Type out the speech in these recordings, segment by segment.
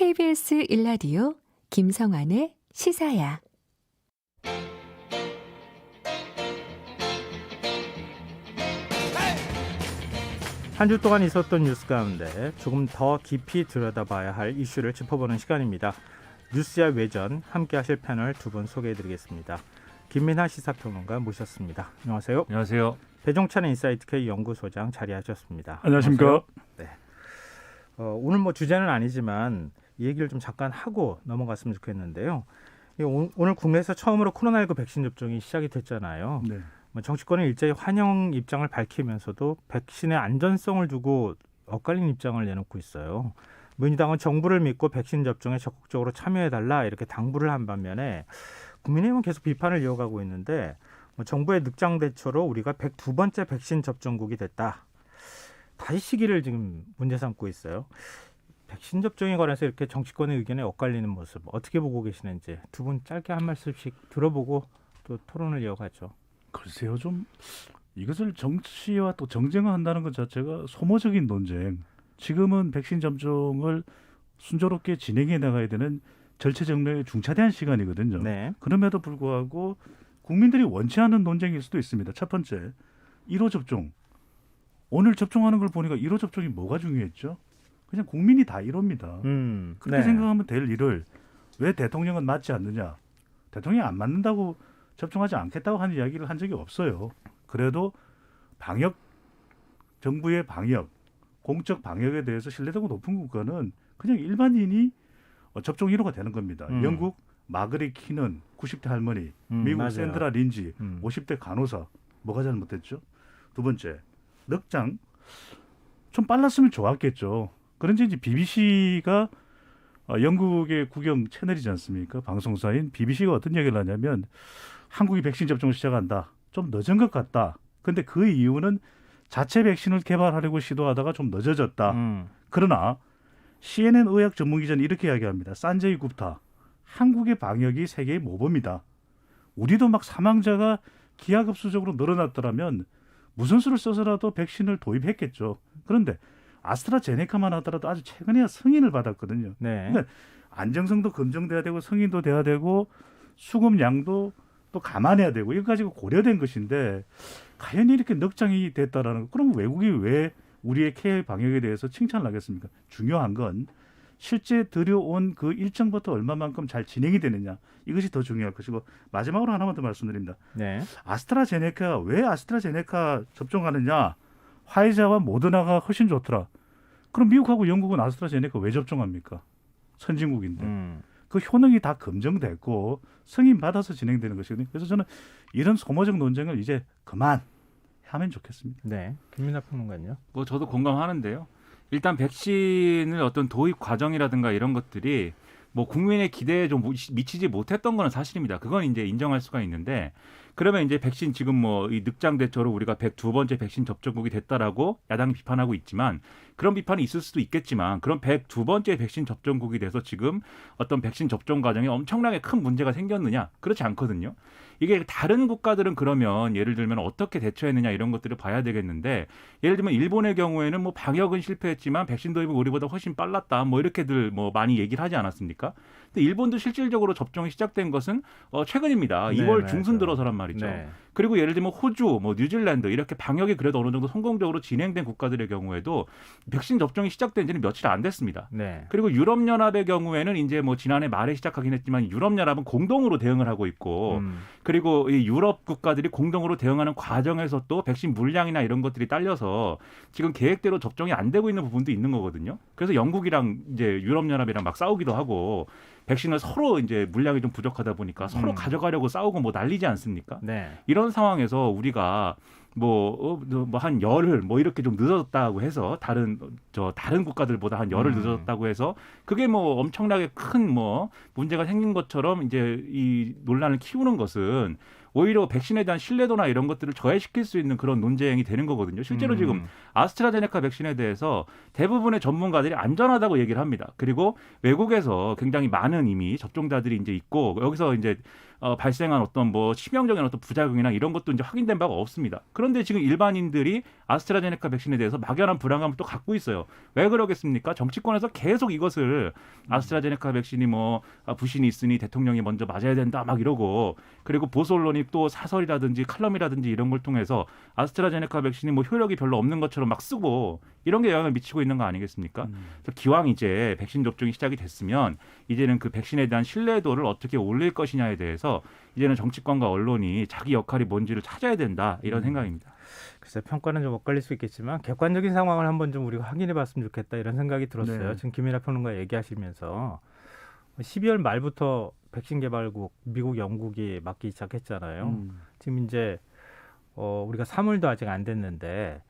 KBS 1라디오 김성환의 시사야. 한 주 동안 있었던 뉴스 가운데 조금 더 깊이 들여다봐야 할 이슈를 짚어보는 시간입니다. 뉴스야 외전 함께 하실 패널 두 분 소개해드리겠습니다. 김민하 시사평론가 모셨습니다. 안녕하세요. 안녕하세요. 배종찬 인사이트K 연구소장 자리하셨습니다. 안녕하십니까. 네. 오늘 뭐 주제는 아니지만 이 얘기를 좀 잠깐 하고 넘어갔으면 좋겠는데요. 오늘 국내에서 처음으로 코로나19 백신 접종이 시작이 됐잖아요. 네. 정치권은 일제히 환영 입장을 밝히면서도 백신의 안전성을 두고 엇갈린 입장을 내놓고 있어요. 민주당은 정부를 믿고 백신 접종에 적극적으로 참여해달라 이렇게 당부를 한 반면에 국민의힘은 계속 비판을 이어가고 있는데 정부의 늑장 대처로 우리가 102번째 백신 접종국이 됐다. 다시 시기를 지금 문제 삼고 있어요. 백신 접종에 관해서 이렇게 정치권의 의견에 엇갈리는 모습 어떻게 보고 계시는지 두 분 짧게 한 말씀씩 들어보고 또 토론을 이어가죠. 글쎄요, 좀 이것을 정치와 또 정쟁화한다는 것 자체가 소모적인 논쟁. 지금은 백신 접종을 순조롭게 진행해 나가야 되는 절체절명의 중차대한 시간이거든요. 네. 그럼에도 불구하고 국민들이 원치 않는 논쟁일 수도 있습니다. 첫 번째, 1호 접종. 오늘 접종하는 걸 보니까 1호 접종이 뭐가 중요했죠? 그냥 국민이 다 1호입니다. 그렇게 네. 생각하면 될 일을 왜 대통령은 맞지 않느냐? 대통령이 안 맞는다고 접종하지 않겠다고 하는 이야기를 한 적이 없어요. 그래도 방역, 정부의 방역, 공적 방역에 대해서 신뢰도가 높은 국가는 그냥 일반인이 접종 1호가 되는 겁니다. 영국 마그리 키는 90대 할머니, 미국 맞아요. 샌드라 린지 50대 간호사. 뭐가 잘못됐죠? 두 번째, 늑장 좀 빨랐으면 좋았겠죠. 그런지 이제 BBC가 영국의 국영 채널이지 않습니까? 방송사인 BBC가 어떤 얘기를 하냐면 한국이 백신 접종을 시작한다. 좀 늦은 것 같다. 근데 그 이유는 자체 백신을 개발하려고 시도하다가 좀 늦어졌다. 그러나 CNN 의학 전문기자는 이렇게 이야기합니다. 산제이 굽타. 한국의 방역이 세계의 모범이다. 우리도 막 사망자가 기하급수적으로 늘어났더라면 무슨 수를 써서라도 백신을 도입했겠죠. 그런데 아스트라제네카만 하더라도 아주 최근에야 승인을 받았거든요. 네. 그러니까 안정성도 검증돼야 되고 승인도 돼야 되고 수급량도 또 감안해야 되고 이거 가지고 고려된 것인데 과연 이렇게 넉장이 됐다라는 거. 그럼 외국이 왜 우리의 K 방역에 대해서 칭찬을 하겠습니까? 중요한 건 실제 들여온 그 일정부터 얼마만큼 잘 진행이 되느냐. 이것이 더 중요할 것이고 마지막으로 하나만 더 말씀드립니다. 네. 아스트라제네카 왜 아스트라제네카 접종하느냐. 화이자와 모더나가 훨씬 좋더라. 그럼 미국하고 영국은 아스트라제네카 왜 접종합니까? 선진국인데. 그 효능이 다 검증됐고 승인 받아서 진행되는 것이거든요. 그래서 저는 이런 소모적 논쟁을 이제 그만 하면 좋겠습니다. 네. 김민하 평론가는요? 뭐 저도 공감하는데요. 일단 백신을 어떤 도입 과정이라든가 이런 것들이 뭐 국민의 기대에 좀 미치지 못했던 거는 사실입니다. 그건 이제 인정할 수가 있는데 그러면 이제 백신 지금 뭐 이 늑장 대처로 우리가 102번째 백신 접종국이 됐다라고 야당이 비판하고 있지만 그런 비판이 있을 수도 있겠지만 그런 102번째 백신 접종국이 돼서 지금 어떤 백신 접종 과정에 엄청나게 큰 문제가 생겼느냐? 그렇지 않거든요. 이게 다른 국가들은 그러면 예를 들면 어떻게 대처했느냐 이런 것들을 봐야 되겠는데 예를 들면 일본의 경우에는 뭐 방역은 실패했지만 백신 도입은 우리보다 훨씬 빨랐다 뭐 이렇게들 뭐 많이 얘기를 하지 않았습니까? 근데 일본도 실질적으로 접종이 시작된 것은 최근입니다. 2월 중순 들어서란 말이죠. 네. 그리고 예를 들면 호주, 뭐 뉴질랜드 이렇게 방역이 그래도 어느 정도 성공적으로 진행된 국가들의 경우에도 백신 접종이 시작된 지는 며칠 안 됐습니다. 네. 그리고 유럽연합의 경우에는 이제 뭐 지난해 말에 시작하긴 했지만 유럽연합은 공동으로 대응을 하고 있고 그리고 이 유럽 국가들이 공동으로 대응하는 과정에서 또 백신 물량이나 이런 것들이 딸려서 지금 계획대로 접종이 안 되고 있는 부분도 있는 거거든요. 그래서 영국이랑 이제 유럽연합이랑 막 싸우기도 하고 백신을 서로 이제 물량이 좀 부족하다 보니까 서로 가져가려고 싸우고 뭐 난리지 않습니까? 네. 이런 상황에서 우리가 뭐 한 열흘 뭐 이렇게 좀 늦어졌다고 해서 다른 국가들보다 한 열흘 늦어졌다고 해서 그게 뭐 엄청나게 큰 뭐 문제가 생긴 것처럼 이제 이 논란을 키우는 것은 오히려 백신에 대한 신뢰도나 이런 것들을 저해시킬 수 있는 그런 논쟁이 되는 거거든요. 실제로 지금 아스트라제네카 백신에 대해서 대부분의 전문가들이 안전하다고 얘기를 합니다. 그리고 외국에서 굉장히 많은 이미 접종자들이 이제 있고 여기서 이제 발생한 어떤 뭐 치명적인 어떤 부작용이나 이런 것도 이제 확인된 바가 없습니다. 그런데 지금 일반인들이 아스트라제네카 백신에 대해서 막연한 불안감을 또 갖고 있어요. 왜 그러겠습니까? 정치권에서 계속 이것을 아스트라제네카 백신이 뭐 부신이 있으니 대통령이 먼저 맞아야 된다 막 이러고, 그리고 보수 언론이 또 사설이라든지 칼럼이라든지 이런 걸 통해서 아스트라제네카 백신이 뭐 효력이 별로 없는 것처럼 막 쓰고 이런 게 영향을 미치고 있는 거 아니겠습니까? 그래서 기왕 이제 백신 접종이 시작이 됐으면 이제는 그 백신에 대한 신뢰도를 어떻게 올릴 것이냐에 대해서 이제는 정치권과 언론이 자기 역할이 뭔지를 찾아야 된다, 이런 생각입니다. 글쎄 평가는 좀 엇갈릴 수 있겠지만 객관적인 상황을 한번 좀 우리가 확인해봤으면 좋겠다 이런 생각이 들었어요. 네. 지금 김민하 평론가 얘기하시면서 12월 말부터 백신 개발국 미국, 영국이 맞기 시작했잖아요. 지금 이제 우리가 3월도 아직 안 됐는데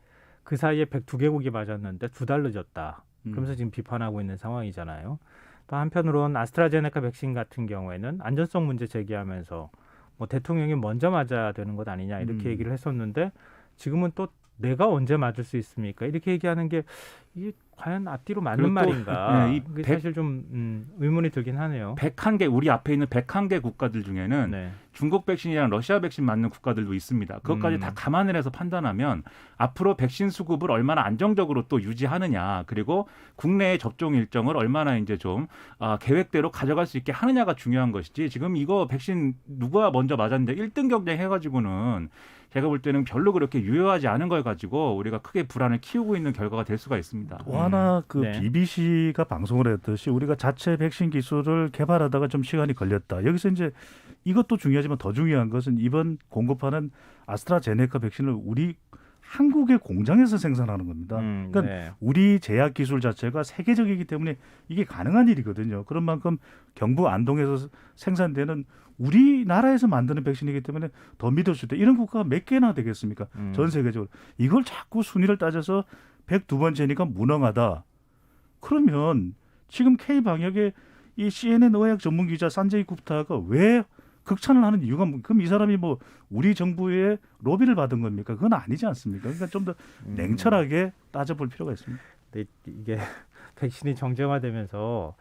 그 사이에 102개국이 맞았는데 2달 늦었다. 그러면서 지금 비판하고 있는 상황이잖아요. 또 한편으로는 아스트라제네카 백신 같은 경우에는 안전성 문제 제기하면서 뭐 대통령이 먼저 맞아야 되는 것 아니냐 이렇게 얘기를 했었는데 지금은 또 내가 언제 맞을 수 있습니까? 이렇게 얘기하는 게 이게 과연 앞뒤로 맞는 그리고 또, 말인가? 네, 이 그게 사실 좀 의문이 들긴 하네요. 101개, 우리 앞에 있는 101개 국가들 중에는 네. 중국 백신이랑 러시아 백신 맞는 국가들도 있습니다. 그것까지 다 감안을 해서 판단하면 앞으로 백신 수급을 얼마나 안정적으로 또 유지하느냐, 그리고 국내의 접종 일정을 얼마나 이제 좀 계획대로 가져갈 수 있게 하느냐가 중요한 것이지, 지금 이거 백신 누가 먼저 맞았는데 1등 경쟁해가지고는 제가 볼 때는 별로 그렇게 유효하지 않은 걸 가지고 우리가 크게 불안을 키우고 있는 결과가 될 수가 있습니다. 또 하나 그 네. BBC가 방송을 했듯이 우리가 자체 백신 기술을 개발하다가 좀 시간이 걸렸다. 여기서 이제 이것도 중요하지만 더 중요한 것은 이번 공급하는 아스트라제네카 백신을 우리 한국의 공장에서 생산하는 겁니다. 그러니까 네. 우리 제약 기술 자체가 세계적이기 때문에 이게 가능한 일이거든요. 그런 만큼 경북 안동에서 생산되는 우리나라에서 만드는 백신이기 때문에 더 믿을 수 있다. 이런 국가가 몇 개나 되겠습니까? 전 세계적으로. 이걸 자꾸 순위를 따져서 102번째니까 무능하다. 그러면 지금 K방역의 이 CNN 의학 전문 기자 산제이 굽타가 왜 극찬을 하는 이유가 그럼 이 사람이 뭐 우리 정부의 로비를 받은 겁니까? 그건 아니지 않습니까? 그러니까 좀 더 냉철하게 따져볼 필요가 있습니다. 근데 이게 백신이 정쟁화되면서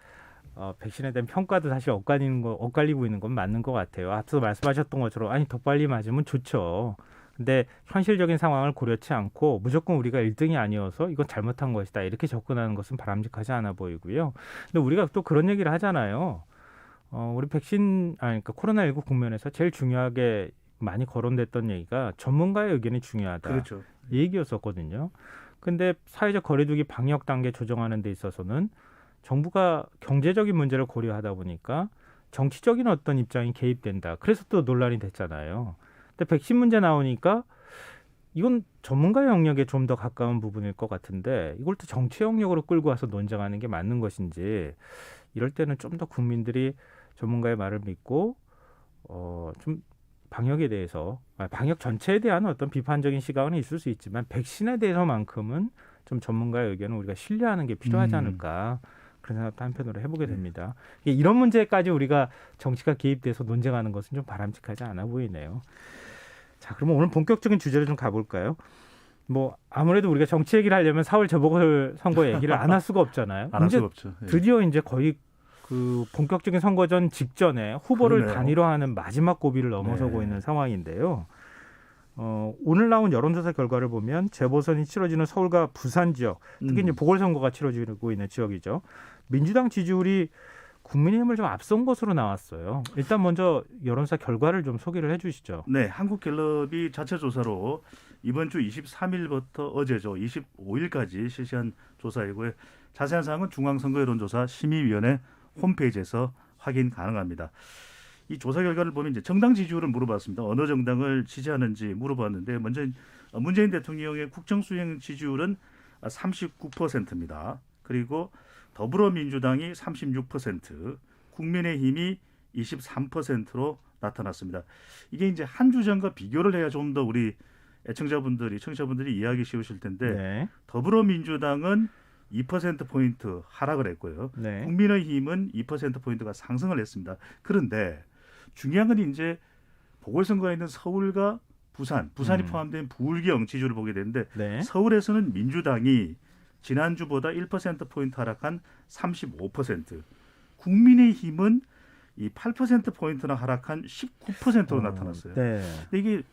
백신에 대한 평가도 사실 엇갈리고 있는 건 맞는 것 같아요. 앞서 말씀하셨던 것처럼 아니 더 빨리 맞으면 좋죠. 근데 현실적인 상황을 고려치 않고 무조건 우리가 1등이 아니어서 이건 잘못한 것이다 이렇게 접근하는 것은 바람직하지 않아 보이고요. 근데 우리가 또 그런 얘기를 하잖아요. 우리 그러니까 코로나19 국면에서 제일 중요하게 많이 거론됐던 얘기가 전문가의 의견이 중요하다. 그렇죠. 이 얘기였었거든요. 근데 사회적 거리두기 방역 단계 조정하는 데 있어서는 정부가 경제적인 문제를 고려하다 보니까 정치적인 어떤 입장이 개입된다. 그래서 또 논란이 됐잖아요. 근데 백신 문제 나오니까 이건 전문가의 영역에 좀 더 가까운 부분일 것 같은데 이걸 또 정치 영역으로 끌고 와서 논쟁하는 게 맞는 것인지, 이럴 때는 좀 더 국민들이 전문가의 말을 믿고 좀 방역에 대해서 방역 전체에 대한 어떤 비판적인 시각은 있을 수 있지만 백신에 대해서만큼은 좀 전문가의 의견을 우리가 신뢰하는 게 필요하지 않을까, 그런 생각도 한편으로 해보게 됩니다. 이런 문제까지 우리가 정치가 개입돼서 논쟁하는 것은 좀 바람직하지 않아 보이네요. 자, 그러면 오늘 본격적인 주제로 좀 가볼까요? 뭐 아무래도 우리가 정치 얘기를 하려면 4월 재보궐선거 얘기를 안 할 수가 없잖아요. 안 할 수가 없죠. 예. 드디어 이제 거의 그 본격적인 선거전 직전에 후보를 그러네요. 단일화하는 마지막 고비를 넘어서고 네. 있는 상황인데요. 오늘 나온 여론조사 결과를 보면 재보선이 치러지는 서울과 부산 지역, 특히 이제 보궐선거가 치러지고 있는 지역이죠. 민주당 지지율이 국민의힘을 좀 앞선 것으로 나왔어요. 일단 먼저 여론조사 결과를 좀 소개를 해주시죠. 네, 한국갤럽이 자체 조사로 이번 주 23일부터 어제죠, 25일까지 실시한 조사이고요. 자세한 사항은 중앙선거여론조사 심의위원회 홈페이지에서 확인 가능합니다. 이 조사 결과를 보면 이제 정당 지지율을 물어봤습니다. 어느 정당을 지지하는지 물어봤는데 먼저 문재인 대통령의 국정수행 지지율은 39%입니다. 그리고 더불어민주당이 36%, 국민의힘이 23%로 나타났습니다. 이게 이제 한 주 전과 비교를 해야 좀 더 우리 청취자분들이 이해하기 쉬우실 텐데 네. 더불어민주당은 2%포인트 하락을 했고요. 네. 국민의힘은 2%포인트가 상승을 했습니다. 그런데 중요한 건 이제 보궐선거에 있는 서울과 부산이 포함된 부울경 지지율을 보게 되는데 네. 서울에서는 민주당이 지난주보다 1%포인트 하락한 35%, 국민의힘은 이 8% 포인트나 하락한 19%로 나타났어요. 네. 근데 이게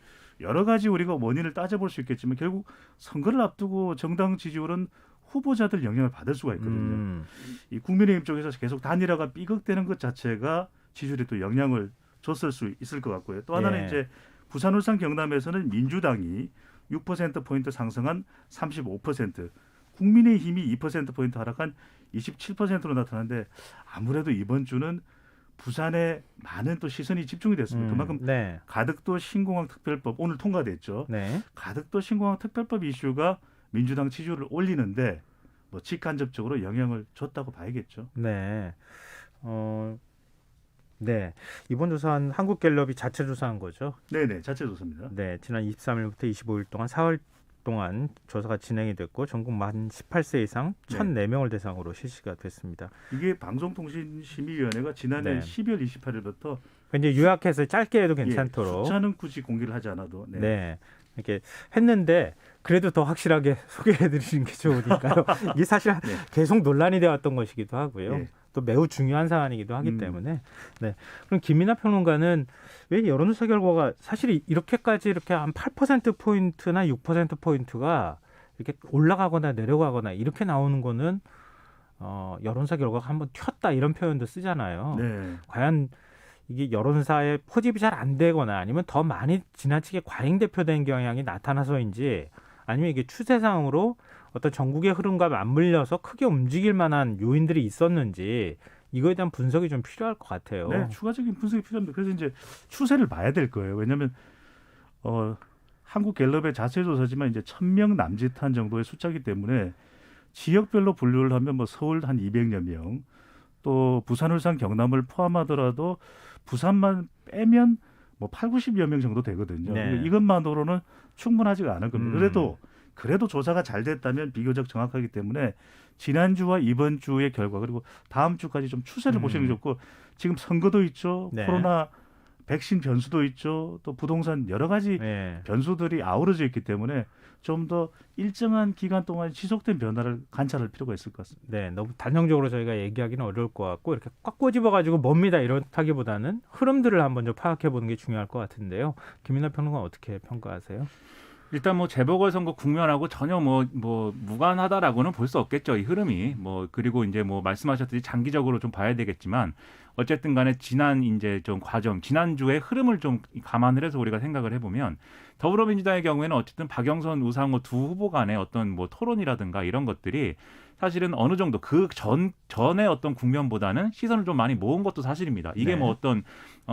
여러 가지 우리가 원인을 따져볼 수 있겠지만 결국 선거를 앞두고 정당 지지율은 후보자들 영향을 받을 수가 있거든요. 이 국민의힘 쪽에서 계속 단일화가 삐걱대는 것 자체가 지지율에 또 영향을 줬을 수 있을 것 같고요. 또 하나는 예. 이제 부산, 울산, 경남에서는 민주당이 6%포인트 상승한 35%, 국민의힘이 2%포인트 하락한 27%로 나타났는데 아무래도 이번 주는 부산에 많은 또 시선이 집중이 됐습니다. 그만큼 네. 가덕도 신공항 특별법 오늘 통과됐죠. 네. 가덕도 신공항 특별법 이슈가 민주당 지지율을 올리는데 뭐 직간접적으로 영향을 줬다고 봐야겠죠. 네. 네. 이번 조사는 한국갤럽이 자체 조사한 거죠. 네네, 자체 조사입니다. 네. 지난 23일부터 25일 동안 사흘 동안 조사가 진행이 됐고 전국 만 18세 이상 네. 1,004명을 대상으로 실시가 됐습니다. 이게 방송통신심의위원회가 지난해 네. 12월 28일부터 이제 요약해서 짧게 해도 괜찮도록 숫자는 굳이 공개를 하지 않아도 네. 이렇게 했는데 그래도 더 확실하게 소개해 드리는 게 좋으니까요. 이게 사실 네. 계속 논란이 되었던 것이기도 하고요. 예. 또 매우 중요한 사안이기도 하기 때문에. 네. 그럼 김민하 평론가는 왜 여론조사 결과가 사실 이렇게까지 이렇게 한 8%포인트나 6%포인트가 이렇게 올라가거나 내려가거나 이렇게 나오는 거는 여론조사 결과가 한번 튀었다 이런 표현도 쓰잖아요. 네. 과연 이게 여론사에 포집이 잘 안 되거나 아니면 더 많이 지나치게 과잉 대표된 경향이 나타나서인지 아니면 이게 추세상으로 어떤 전국의 흐름과 맞물려서 크게 움직일 만한 요인들이 있었는지 이거에 대한 분석이 좀 필요할 것 같아요. 네, 추가적인 분석이 필요합니다. 그래서 이제 추세를 봐야 될 거예요. 왜냐하면 한국갤럽의 자체 조사지만 이제 1,000명 남짓한 정도의 숫자이기 때문에 지역별로 분류를 하면 뭐 서울 한 200여 명, 또 부산, 울산, 경남을 포함하더라도 부산만 빼면 뭐 8, 90여 명 정도 되거든요. 네. 그러니까 이것만으로는 충분하지가 않을 겁니다. 그래도 조사가 잘 됐다면 비교적 정확하기 때문에 지난주와 이번 주의 결과 그리고 다음 주까지 좀 추세를 보시는 게 좋고 지금 선거도 있죠. 네. 코로나 백신 변수도 있죠. 또 부동산 여러 가지 네. 변수들이 아우러져 있기 때문에 좀 더 일정한 기간 동안 지속된 변화를 관찰할 필요가 있을 것 같습니다. 네, 너무 단정적으로 저희가 얘기하기는 어려울 것 같고 이렇게 꽉 꼬집어가지고 뭡니다 이렇다기보다는 흐름들을 한번 좀 파악해 보는 게 중요할 것 같은데요. 김민하 평론가 어떻게 평가하세요? 일단 뭐 재보궐선거 국면하고 전혀 뭐 무관하다라고는 볼 수 없겠죠. 이 흐름이 그리고 이제 말씀하셨듯이 장기적으로 좀 봐야 되겠지만 어쨌든 간에 지난주의 흐름을 좀 감안을 해서 우리가 생각을 해보면 더불어민주당의 경우에는 어쨌든 박영선, 우상호 두 후보 간의 어떤 토론이라든가 이런 것들이 사실은 어느 정도 그 전의 어떤 국면보다는 시선을 좀 많이 모은 것도 사실입니다. 이게 네. 어떤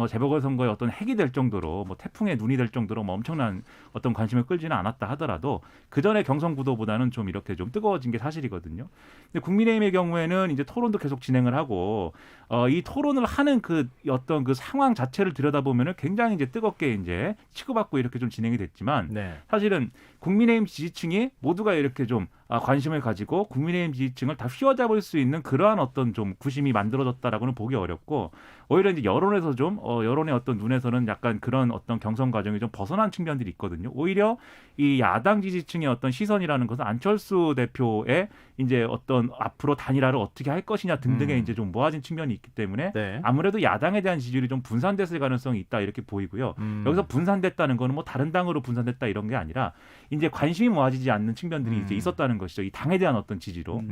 재보궐선거의 어떤 핵이 될 정도로 태풍의 눈이 될 정도로 엄청난 어떤 관심을 끌지는 않았다 하더라도 그 전의 경선 구도보다는 좀 이렇게 좀 뜨거워진 게 사실이거든요. 근데 국민의힘의 경우에는 이제 토론도 계속 진행을 하고 이 토론을 하는 그 어떤 그 상황 자체를 들여다보면은 굉장히 이제 뜨겁게 이제 치고받고 이렇게 좀 진행이 됐지만 네. 사실은 국민의힘 지지층이 모두가 이렇게 좀 관심을 가지고 국민의힘 지지층을 다 휘어잡을 수 있는 그러한 어떤 좀 구심이 만들어졌다라고는 보기 어렵고 오히려 이제 여론에서 좀 여론의 어떤 눈에서는 약간 그런 어떤 경선 과정이 좀 벗어난 측면들이 있거든요. 오히려 이 야당 지지층의 어떤 시선이라는 것은 안철수 대표의 이제 어떤 앞으로 단일화를 어떻게 할 것이냐 등등의 이제 좀 모아진 측면이 있기 때문에 네. 아무래도 야당에 대한 지지율이 좀 분산됐을 가능성이 있다 이렇게 보이고요. 여기서 분산됐다는 거는 다른 당으로 분산됐다 이런 게 아니라 이제 관심이 모아지지 않는 측면들이 이제 있었다는 것이죠. 이 당에 대한 어떤 지지로.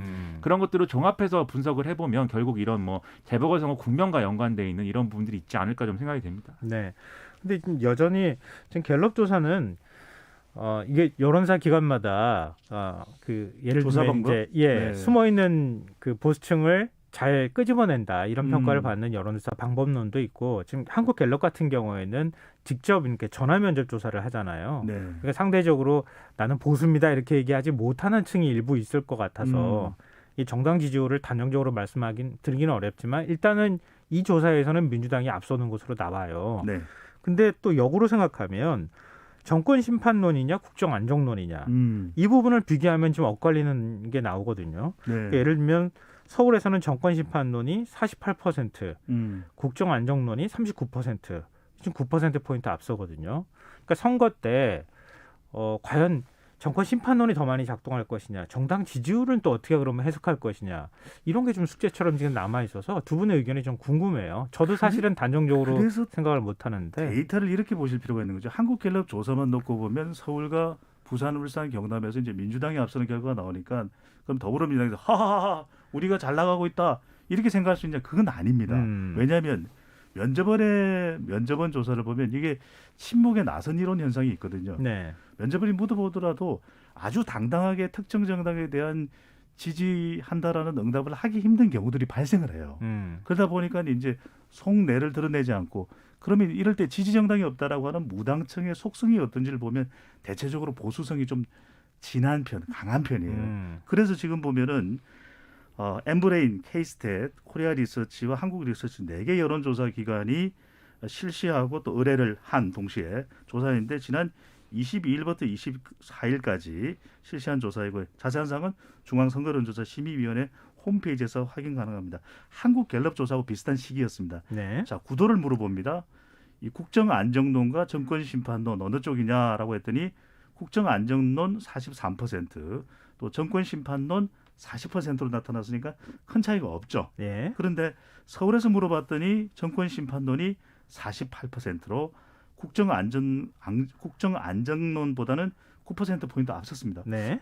그런 것들을 종합해서 분석을 해보면 결국 이런 재보궐선거 국면과 연관되어 있는 이런 부분들이 있지 않을까 좀 생각이 됩니다. 네. 근데 지금 여전히 지금 갤럽 조사는 이게 여론사 기관마다 예를 조사 들면 방법? 이제 네. 숨어 있는 그 보수층을 잘 끄집어낸다 이런 평가를 받는 여론조사 방법론도 있고 지금 한국 갤럽 같은 경우에는 직접 이렇게 전화 면접 조사를 하잖아요. 네. 그러니까 상대적으로 나는 보수입니다 이렇게 얘기하지 못하는 층이 일부 있을 것 같아서 이 정당 지지율을 단정적으로 드리기는 어렵지만 일단은 이 조사에서는 민주당이 앞서는 것으로 나와요. 네. 근데 또 역으로 생각하면 정권 심판론이냐 국정 안정론이냐 이 부분을 비교하면 지금 엇갈리는 게 나오거든요. 네. 그러니까 예를 들면 서울에서는 정권 심판론이 48%, 국정 안정론이 39%, 지금 9%포인트 앞서거든요. 그러니까 선거 때 과연 정권 심판론이 더 많이 작동할 것이냐, 정당 지지율은 또 어떻게 그러면 해석할 것이냐, 이런 게 좀 숙제처럼 지금 남아 있어서 두 분의 의견이 좀 궁금해요. 저도 사실은 단정적으로 그래서 생각을 못 하는데. 데이터를 이렇게 보실 필요가 있는 거죠. 한국갤럽 조사만 놓고 보면 서울과 부산, 울산, 경남에서 이제 민주당이 앞서는 결과가 나오니까 그럼 더불어민주당에서 하하하 우리가 잘 나가고 있다 이렇게 생각할 수 있냐? 그건 아닙니다. 왜냐하면 면접원 조사를 보면 이게 친목에 나선 이론 현상이 있거든요. 네. 면접원이 묻어보더라도 아주 당당하게 특정 정당에 대한 지지한다라는 응답을 하기 힘든 경우들이 발생을 해요. 그러다 보니까 이제 속내를 드러내지 않고 그러면 이럴 때 지지 정당이 없다라고 하는 무당층의 속성이 어떤지를 보면 대체적으로 보수성이 좀 진한 편, 강한 편이에요. 그래서 지금 보면은 엠브레인, K스탯, 코리아 리서치와 한국 리서치 4개 여론조사 기관이 실시하고 또 의뢰를 한 동시에 조사인데 지난 22일부터 24일까지 실시한 조사이고 자세한 사항은 중앙선거론조사 심의위원회 홈페이지에서 확인 가능합니다. 한국 갤럽 조사하고 비슷한 시기였습니다. 네. 자, 구도를 물어봅니다. 이 국정안정론과 정권심판론 어느 쪽이냐라고 했더니 국정안정론 43%, 또 정권심판론 40%로 나타났으니까 큰 차이가 없죠. 네. 그런데 서울에서 물어봤더니 정권심판론이 48%로 국정안정론보다는 9%포인트 앞섰습니다. 네.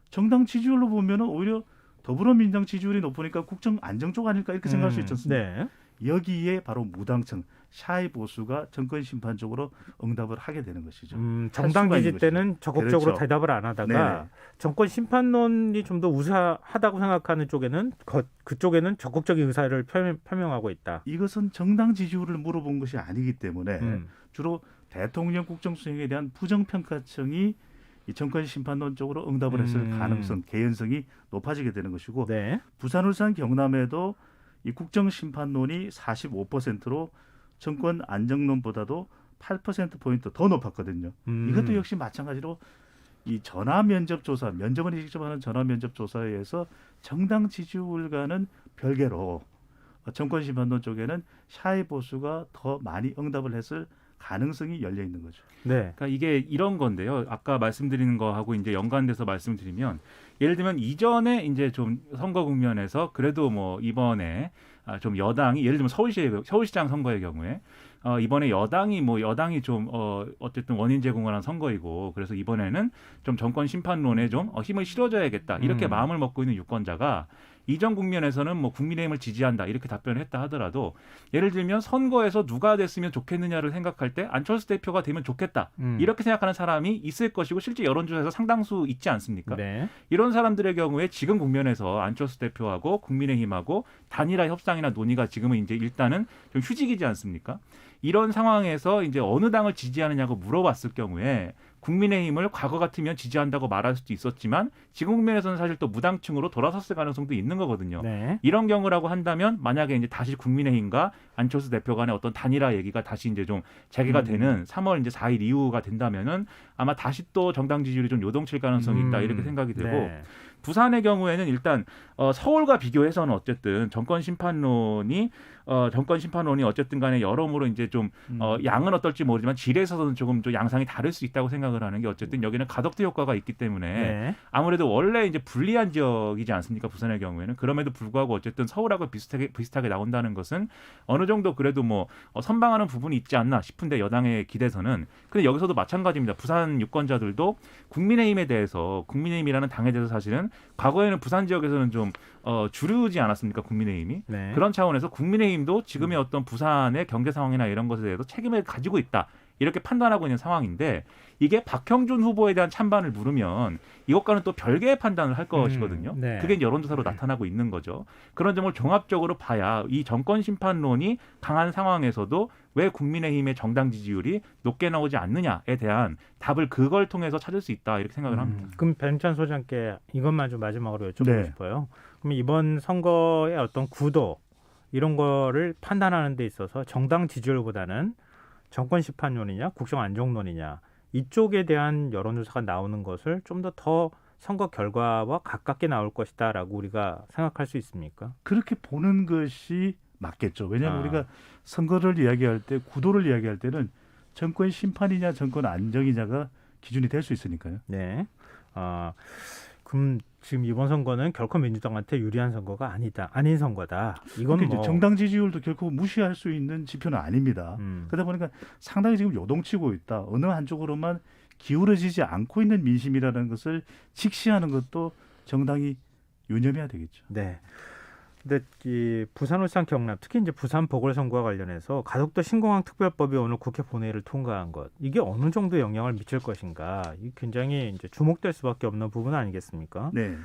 정당 지지율로 보면은 오히려 더불어민주당 지지율이 높으니까 국정안정 쪽 아닐까 이렇게 생각할 수 있지 않습니까? 네. 여기에 바로 무당층, 샤이 보수가 정권 심판 쪽으로 응답을 하게 되는 것이죠. 정당 할 수가 지지 있는 때는 적극적으로 그렇죠. 대답을 안 하다가 네. 정권 심판론이 좀 더 우세하다고 생각하는 쪽에는 그쪽에는 적극적인 의사를 표명하고 있다. 이것은 정당 지지율을 물어본 것이 아니기 때문에 주로 대통령 국정수행에 대한 부정평가층이 이 정권 심판론 쪽으로 응답을 했을 가능성, 개연성이 높아지게 되는 것이고 네. 부산, 울산, 경남에도 이 국정심판론이 45%로 정권 안정론보다도 8%포인트 더 높았거든요. 이것도 역시 마찬가지로 이 전화 면접 조사, 면접원이 직접 하는 전화 면접 조사에 의해서 정당 지지율과는 별개로 정권 심판론 쪽에는 샤이 보수가 더 많이 응답을 했을 가능성이 열려 있는 거죠. 네. 그러니까 이게 이런 건데요. 아까 말씀드리는 거하고 이제 연관돼서 말씀드리면 예를 들면 이전에 이제 좀 선거 국면에서 그래도 뭐 이번에 좀 여당이 예를 들면 서울시장 선거의 경우에 이번에 여당이 좀 어쨌든 원인 제공을 한 선거이고 그래서 이번에는 좀 정권 심판론에 좀 힘을 실어줘야겠다 이렇게 마음을 먹고 있는 유권자가 이전 국면에서는 뭐 국민의힘을 지지한다 이렇게 답변을 했다 하더라도 예를 들면 선거에서 누가 됐으면 좋겠느냐를 생각할 때 안철수 대표가 되면 좋겠다 이렇게 생각하는 사람이 있을 것이고 실제 여론조사에서 상당수 있지 않습니까? 네. 이런 사람들의 경우에 지금 국면에서 안철수 대표하고 국민의힘하고 단일화 협상이나 논의가 지금은 이제 일단은 좀 휴직이지 않습니까? 이런 상황에서 이제 어느 당을 지지하느냐고 물어봤을 경우에 국민의힘을 과거 같으면 지지한다고 말할 수도 있었지만 지금 국면에서는 사실 또 무당층으로 돌아섰을 가능성도 있는 거거든요. 네. 이런 경우라고 한다면 만약에 이제 다시 국민의힘과 안철수 대표 간의 어떤 단일화 얘기가 다시 이제 좀 재개가 되는 3월 이제 4일 이후가 된다면은 아마 다시 또 정당 지지율이 좀 요동칠 가능성이 있다 이렇게 생각이 되고 네. 부산의 경우에는 일단 서울과 비교해서는 어쨌든 정권 심판론이 어쨌든 간에 여러모로 이제 좀 양은 어떨지 모르지만 질에 있어서는 조금 좀 양상이 다를 수 있다고 생각을 하는 게 어쨌든 여기는 가덕도 효과가 있기 때문에 네. 아무래도 원래 이제 불리한 지역이지 않습니까? 부산의 경우에는 그럼에도 불구하고 어쨌든 서울하고 비슷하게 나온다는 것은 어느 정도 그래도 뭐 선방하는 부분이 있지 않나 싶은데 여당의 기대서는 근데 여기서도 마찬가지입니다. 부산 유권자들도 국민의힘이라는 당에 대해서 사실은 과거에는 부산 지역에서는 좀 주류지 않았습니까? 국민의힘이. 네. 그런 차원에서 국민의힘도 지금의 어떤 부산의 경제 상황이나 이런 것에 대해서 책임을 가지고 있다. 이렇게 판단하고 있는 상황인데 이게 박형준 후보에 대한 찬반을 물으면 이것과는 또 별개의 판단을 할 것이거든요. 네. 그게 여론조사로 나타나고 있는 거죠. 그런 점을 종합적으로 봐야 이 정권 심판론이 강한 상황에서도 왜 국민의힘의 정당 지지율이 높게 나오지 않느냐에 대한 답을 그걸 통해서 찾을 수 있다 이렇게 생각을 합니다. 그럼 변찬 소장께 이것만 좀 마지막으로 여쭤보고 네. 싶어요. 그럼 이번 선거의 어떤 구도 이런 거를 판단하는 데 있어서 정당 지지율보다는 정권 심판론이냐 국정 안정론이냐 이쪽에 대한 여론조사가 나오는 것을 좀 더 선거 결과와 가깝게 나올 것이다라고 우리가 생각할 수 있습니까? 그렇게 보는 것이 맞겠죠. 왜냐하면 아. 우리가 선거를 이야기할 때 구도를 이야기할 때는 정권 심판이냐 정권 안정이냐가 기준이 될 수 있으니까요. 네. 그럼 지금 이번 선거는 결코 민주당한테 유리한 선거가 아닌 선거다. 이건 그러니까 뭐 이제 정당 지지율도 결코 무시할 수 있는 지표는 아닙니다. 그러다 보니까 상당히 지금 요동치고 있다. 어느 한쪽으로만 기울어지지 않고 있는 민심이라는 것을 직시하는 것도 정당이 유념해야 되겠죠. 네. 근데 이 부산, 울산, 경남, 특히 이제 부산 보궐선거와 관련해서 가덕도 신공항 특별법이 오늘 국회 본회의를 통과한 것, 이게 어느 정도 영향을 미칠 것인가, 이 굉장히 이제 주목될 수밖에 없는 부분 아니겠습니까? 네.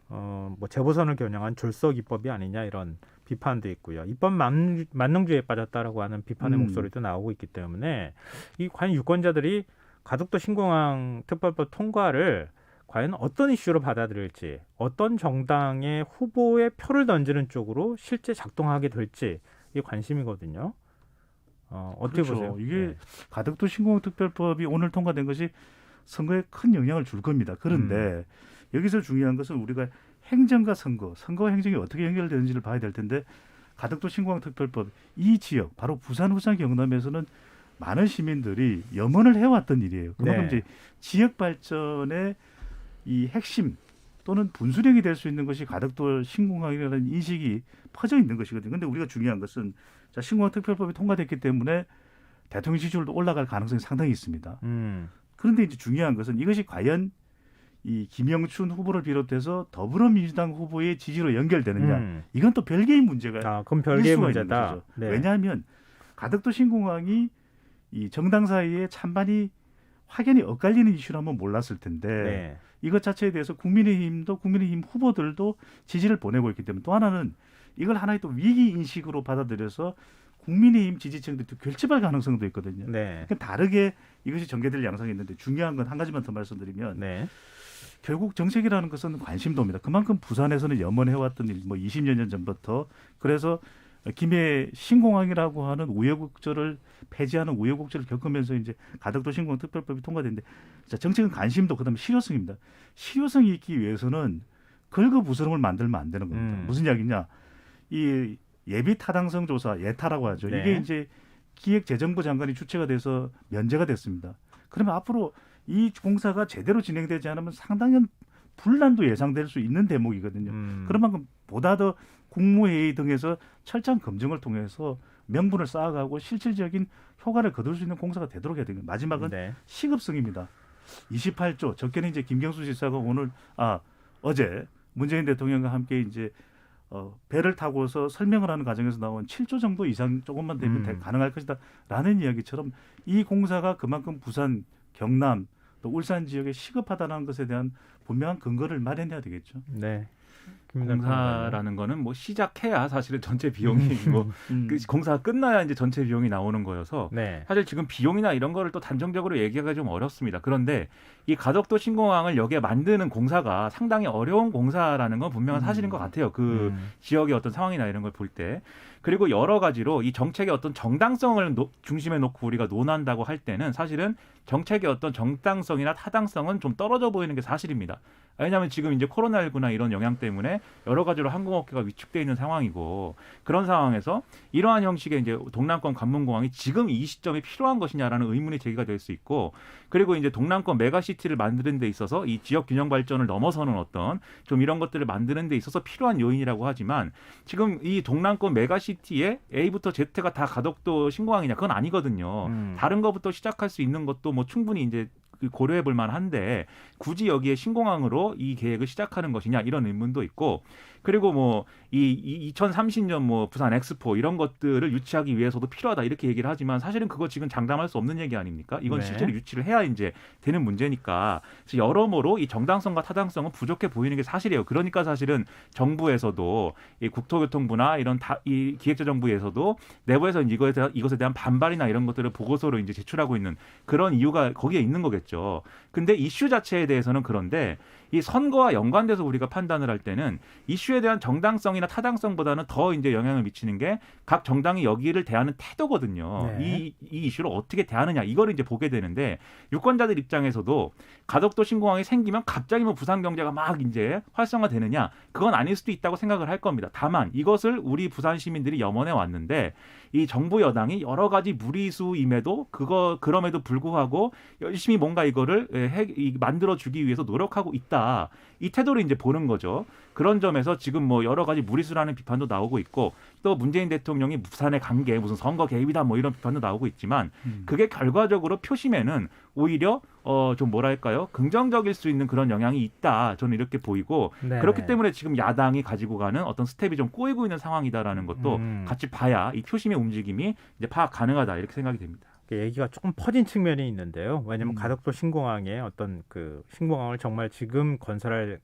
뭐 재보선을 겨냥한 졸속 입법이 아니냐 이런 비판도 있고요. 입법 만능주의에 빠졌다라고 하는 비판의 목소리도 나오고 있기 때문에 이 과연 유권자들이 가덕도 신공항 특별법 통과를 과연 어떤 이슈로 받아들일지, 어떤 정당의 후보의 표를 던지는 쪽으로 실제 작동하게 될지 이게 관심이거든요. 어떻게 그렇죠. 보세요? 이게 네. 가덕도 신공특별법이 오늘 통과된 것이 선거에 큰 영향을 줄 겁니다. 그런데 여기서 중요한 것은 우리가 행정과 선거와 행정이 어떻게 연결되는지를 봐야 될 텐데 가덕도 신공특별법 이 지역, 바로 부산, 울산, 경남에서는 많은 시민들이 염원을 해왔던 일이에요. 그만큼 네. 이제 지역 발전의 이 핵심 또는 분수령이 될 수 있는 것이 가덕도 신공항이라는 인식이 퍼져 있는 것이거든요. 그런데 우리가 중요한 것은 자, 신공항 특별법이 통과됐기 때문에 대통령 지지율도 올라갈 가능성이 상당히 있습니다. 그런데 이제 중요한 것은 이것이 과연 이 김영춘 후보를 비롯해서 더불어민주당 후보의 지지로 연결되느냐, 이건 또 별개의 문제가 그럼 별개의 수가 문제다. 있는 거죠. 네. 왜냐하면 가덕도 신공항이 이 정당 사이에 찬반이 확연히 엇갈리는 이슈라면 몰랐을 텐데 네. 이것 자체에 대해서 국민의힘도 국민의힘 후보들도 지지를 보내고 있기 때문에 또 하나는 이걸 하나의 또 위기 인식으로 받아들여서 국민의힘 지지층들이 또 결집할 가능성도 있거든요. 네. 그러니까 다르게 이것이 전개될 양상이 있는데 중요한 건 한 가지만 더 말씀드리면 네. 결국 정책이라는 것은 관심도입니다. 그만큼 부산에서는 염원해왔던 일, 뭐 20여 년 전부터 그래서 김해 신공항이라고 하는 우여곡절을 폐지하는 우여곡절을 겪으면서 이제 가덕도 신공항 특별법이 통과됐는데 자, 정책은 관심도 그다음에 실효성입니다. 실효성이 있기 위해서는 걸거부스럼을 만들면 안 되는 겁니다. 무슨 이야기냐? 이 예비 타당성 조사 예타라고 하죠. 네. 이게 이제 기획재정부 장관이 주체가 돼서 면제가 됐습니다. 그러면 앞으로 이 공사가 제대로 진행되지 않으면 상당한 분란도 예상될 수 있는 대목이거든요. 그런 만큼 보다 더 국무회의 등에서 철저한 검증을 통해서 명분을 쌓아가고 실질적인 효과를 거둘 수 있는 공사가 되도록 해야 되는 마지막은 네. 시급성입니다. 28조 적게는 이제 김경수 지사가 어제 문재인 대통령과 함께 이제 배를 타고서 설명을 하는 과정에서 나온 7조 정도 이상 조금만 되면 가능할 것이다라는 이야기처럼 이 공사가 그만큼 부산, 경남 또 울산 지역에 시급하다는 것에 대한 분명한 근거를 마련해야 되겠죠. 네. 공사라는 거는 뭐 시작해야 사실은 전체 비용이 뭐 그 공사가 끝나야 이제 전체 비용이 나오는 거여서 네. 사실 지금 비용이나 이런 거를 또 단정적으로 얘기하기가 좀 어렵습니다. 그런데 이 가덕도 신공항을 여기에 만드는 공사가 상당히 어려운 공사라는 건 분명한 사실인 것 같아요. 그 지역의 어떤 상황이나 이런 걸 볼 때. 그리고 여러 가지로 이 정책의 어떤 정당성을 중심에 놓고 우리가 논한다고 할 때는 사실은 정책의 어떤 정당성이나 타당성은 좀 떨어져 보이는 게 사실입니다. 왜냐하면 지금 이제 코로나19나 이런 영향 때문에 여러 가지로 항공업계가 위축돼 있는 상황이고 그런 상황에서 이러한 형식의 이제 동남권 관문공항이 지금 이 시점에 필요한 것이냐라는 의문이 제기가 될 수 있고 그리고 이제 동남권 메가시티를 만드는 데 있어서 이 지역 균형 발전을 넘어서는 어떤 좀 이런 것들을 만드는 데 있어서 필요한 요인이라고 하지만 지금 이 동남권 메가시티에 A부터 Z가 다 가덕도 신공항이냐 그건 아니거든요. 다른 것부터 시작할 수 있는 것도 뭐 충분히 이제 고려해 볼 만한데 굳이 여기에 신공항으로 이 계획을 시작하는 것이냐 이런 의문도 있고 그리고 뭐 이 2030년 뭐 부산 엑스포 이런 것들을 유치하기 위해서도 필요하다 이렇게 얘기를 하지만 사실은 그거 지금 장담할 수 없는 얘기 아닙니까? 이건 네. 실제로 유치를 해야 이제 되는 문제니까 그래서 여러모로 이 정당성과 타당성은 부족해 보이는 게 사실이에요. 그러니까 사실은 정부에서도 이 국토교통부나 이런 이 기획재정부에서도 내부에서 이것에 대한 반발이나 이런 것들을 보고서로 이제 제출하고 있는 그런 이유가 거기에 있는 거겠죠. 근데 이슈 자체에 대해서는 그런데 이 선거와 연관돼서 우리가 판단을 할 때는 이슈에 대한 정당성이나 타당성보다는 더 이제 영향을 미치는 게 각 정당이 여기를 대하는 태도거든요. 네. 이 이슈를 어떻게 대하느냐 이거를 이제 보게 되는데 유권자들 입장에서도 가덕도 신공항이 생기면 갑자기 뭐 부산 경제가 막 이제 활성화되느냐 그건 아닐 수도 있다고 생각을 할 겁니다. 다만 이것을 우리 부산 시민들이 염원해 왔는데 이 정부 여당이 여러 가지 무리수임에도 그럼에도 불구하고 열심히 뭔가 뭔가 이거를 만들어주기 위해서 노력하고 있다. 이 태도를 이제 보는 거죠. 그런 점에서 지금 뭐 여러 가지 무리수라는 비판도 나오고 있고 또 문재인 대통령이 부산에 간 게 무슨 선거 개입이다 뭐 이런 비판도 나오고 있지만 그게 결과적으로 표심에는 오히려 좀 뭐랄까요? 긍정적일 수 있는 그런 영향이 있다. 저는 이렇게 보이고 네. 그렇기 때문에 지금 야당이 가지고 가는 어떤 스텝이 좀 꼬이고 있는 상황이다라는 것도 같이 봐야 이 표심의 움직임이 이제 파악 가능하다 이렇게 생각이 됩니다. 얘기가 조금 퍼진 측면이 있는데요. 왜냐하면 가덕도 신공항의 어떤 그 신공항을 정말 지금 건설할